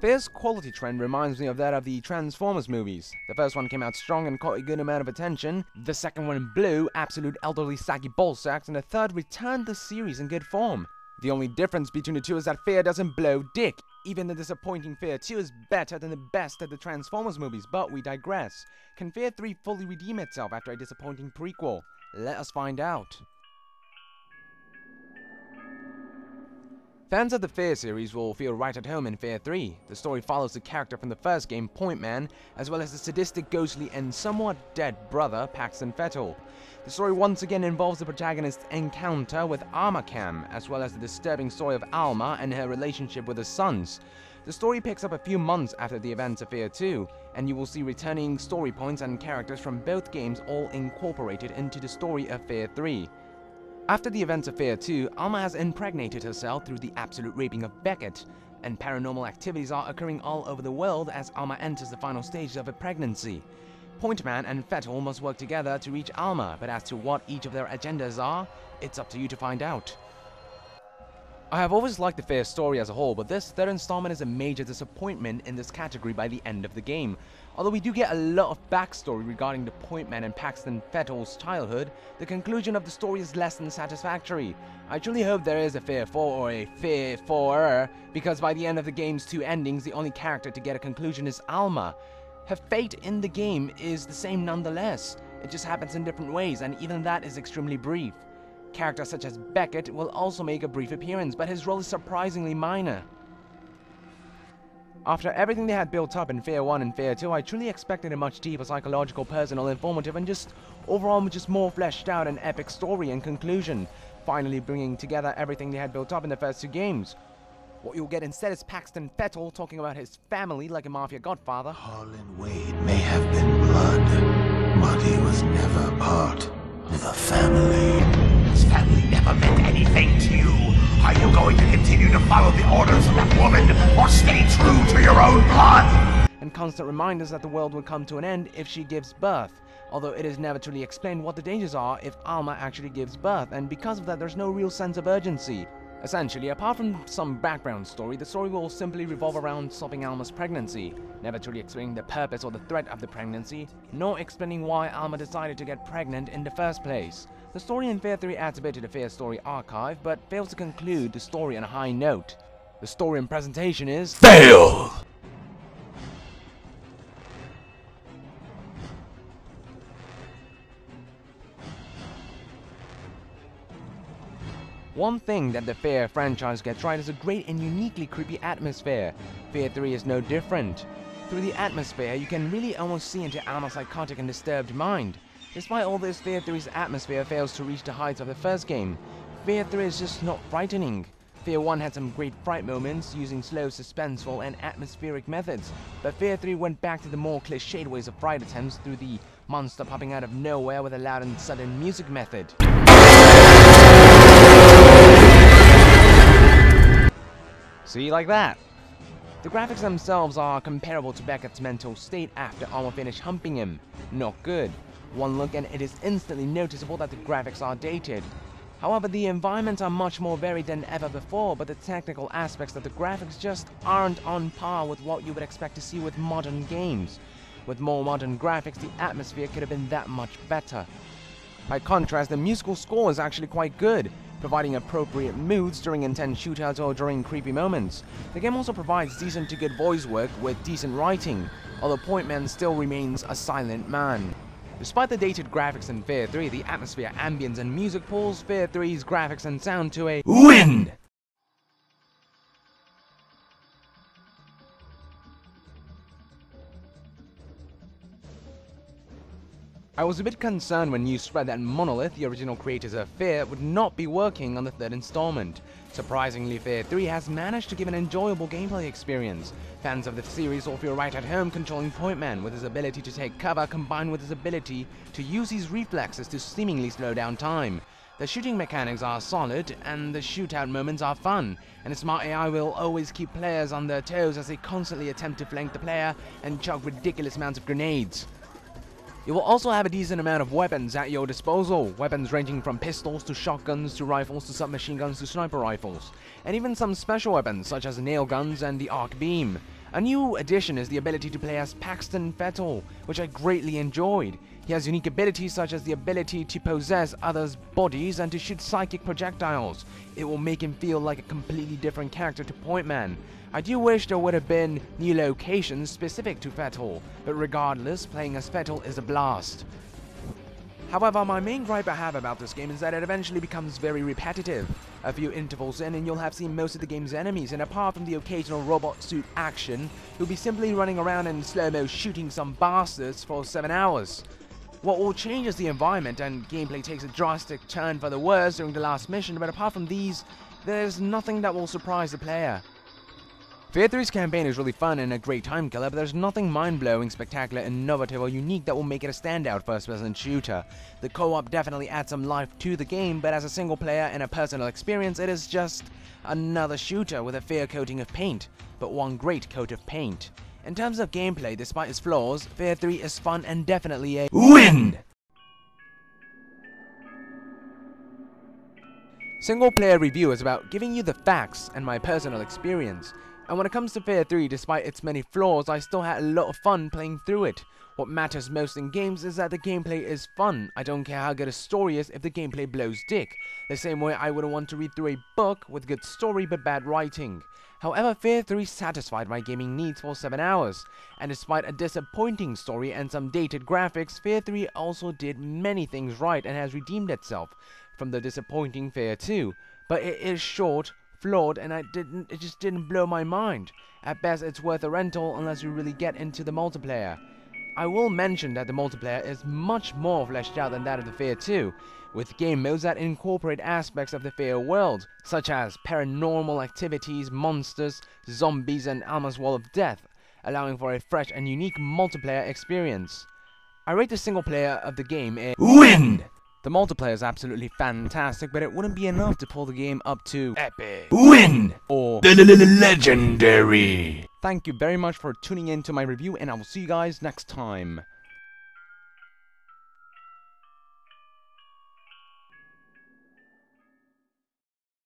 f.e.a.r's quality trend reminds me of that of the Transformers movies. The first one came out strong and caught a good amount of attention, the second one blew absolute elderly saggy ballsacks, and the third returned the series in good form. The only difference between the two is that f.e.a.r doesn't blow dick. Even the disappointing f.e.a.r 2 is better than the best of the Transformers movies, but we digress. Can f.e.a.r 3 fully redeem itself after a disappointing prequel? Let us find out. Fans of the f.e.a.r series will feel right at home in f.e.a.r 3. The story follows the character from the first game, Point Man, as well as the sadistic, ghostly, and somewhat dead brother, Paxton Fettel. The story once again involves the protagonist's encounter with Armor Cam, as well as the disturbing story of Alma and her relationship with her sons. The story picks up a few months after the events of f.e.a.r 2, and you will see returning story points and characters from both games all incorporated into the story of f.e.a.r 3. After the events of f.e.a.r 2, Alma has impregnated herself through the absolute raping of Beckett, and paranormal activities are occurring all over the world as Alma enters the final stage of her pregnancy. Point Man and Fettel must work together to reach Alma, but as to what each of their agendas are, it's up to you to find out. I have always liked the f.e.a.r story as a whole, but this third installment is a major disappointment in this category by the end of the game. Although we do get a lot of backstory regarding the Point Man and Paxton Fettel's childhood, the conclusion of the story is less than satisfactory. I truly hope there is a f.e.a.r 4 or a f.e.a.r, because by the end of the game's two endings, the only character to get a conclusion is Alma. Her fate in the game is the same nonetheless. It just happens in different ways, and even that is extremely brief. Characters such as Beckett will also make a brief appearance, but his role is surprisingly minor. After everything they had built up in f.e.a.r 1 and f.e.a.r 2, I truly expected a much deeper psychological, personal, informative, and overall more fleshed out and epic story and conclusion, finally bringing together everything they had built up in the first two games. What you'll get instead is Paxton Fettel talking about his family like a mafia godfather. Harlan Wade may have been blood, but he was never part of the family. His family never meant anything to you. Are you going to continue to follow the orders of that woman, or stay true to your own blood? And constant reminders that the world will come to an end if she gives birth, although it is never truly explained what the dangers are if Alma actually gives birth, and because of that there's no real sense of urgency. Essentially, apart from some background story, the story will simply revolve around solving Alma's pregnancy, never truly explaining the purpose or the threat of the pregnancy, nor explaining why Alma decided to get pregnant in the first place. The story in f.e.a.r 3 adds a bit to the f.e.a.r story archive, but fails to conclude the story on a high note. The story and presentation is Fail! One thing that the f.e.a.r franchise gets right is a great and uniquely creepy atmosphere. f.e.a.r 3 is no different. Through the atmosphere, you can really almost see into Alma's psychotic and disturbed mind. Despite all this, f.e.a.r 3's atmosphere fails to reach the heights of the first game. f.e.a.r 3 is just not frightening. f.e.a.r 1 had some great fright moments using slow, suspenseful, and atmospheric methods, but f.e.a.r 3 went back to the more cliched ways of fright attempts through the monster popping out of nowhere with a loud and sudden music method. See, like that. The graphics themselves are comparable to Beckett's mental state after Alma finished humping him. Not good. One look and it is instantly noticeable that the graphics are dated. However, the environments are much more varied than ever before, but the technical aspects of the graphics just aren't on par with what you would expect to see with modern games. With more modern graphics, the atmosphere could have been that much better. By contrast, the musical score is actually quite good, providing appropriate moods during intense shootouts or during creepy moments. The game also provides decent to good voice work with decent writing, although Point Man still remains a silent man. Despite the dated graphics in f.e.a.r 3, the atmosphere, ambience, and music pulls f.e.a.r 3's graphics and sound to a win! I was a bit concerned when news spread that Monolith, the original creators of f.e.a.r, would not be working on the third installment. Surprisingly, f.e.a.r 3 has managed to give an enjoyable gameplay experience. Fans of the series will feel right at home controlling Point Man with his ability to take cover combined with his ability to use his reflexes to seemingly slow down time. The shooting mechanics are solid, and the shootout moments are fun, and the smart AI will always keep players on their toes as they constantly attempt to flank the player and chuck ridiculous amounts of grenades. You will also have a decent amount of weapons at your disposal, weapons ranging from pistols to shotguns to rifles to submachine guns to sniper rifles, and even some special weapons such as nail guns and the arc beam. A new addition is the ability to play as Paxton Fettel, which I greatly enjoyed. He has unique abilities such as the ability to possess others' bodies and to shoot psychic projectiles. It will make him feel like a completely different character to Point Man. I do wish there would have been new locations specific to Fettel, but regardless, playing as Fettel is a blast. However, my main gripe I have about this game is that it eventually becomes very repetitive. A few intervals in and you'll have seen most of the game's enemies, and apart from the occasional robot suit action, you'll be simply running around in slow-mo shooting some bastards for 7 hours. What will change is the environment, and gameplay takes a drastic turn for the worse during the last mission, but apart from these, there's nothing that will surprise the player. f.e.a.r 3's campaign is really fun and a great time killer, but there's nothing mind-blowing, spectacular, innovative, or unique that will make it a standout first-person shooter. The co-op definitely adds some life to the game, but as a single player and a personal experience, it is just another shooter with a fair coating of paint, but one great coat of paint. In terms of gameplay, despite its flaws, f.e.a.r 3 is fun and definitely a WIN! Single-player review is about giving you the facts and my personal experience. And when it comes to f.e.a.r 3, despite its many flaws, I still had a lot of fun playing through it. What matters most in games is that the gameplay is fun. I don't care how good a story is if the gameplay blows dick. The same way I wouldn't want to read through a book with good story but bad writing. However, f.e.a.r 3 satisfied my gaming needs for 7 hours. And despite a disappointing story and some dated graphics, f.e.a.r 3 also did many things right and has redeemed itself from the disappointing f.e.a.r 2. But it is short, flawed, and it just didn't blow my mind. At best, it's worth a rental unless you really get into the multiplayer. I will mention that the multiplayer is much more fleshed out than that of the f.e.a.r 2, with game modes that incorporate aspects of the f.e.a.r world, such as paranormal activities, monsters, zombies, and Alma's Wall of Death, allowing for a fresh and unique multiplayer experience. I rate the single player of the game a WIN! The multiplayer is absolutely fantastic, but it wouldn't be enough to pull the game up to epic, WIN, or Legendary. Thank you very much for tuning in to my review, and I will see you guys next time.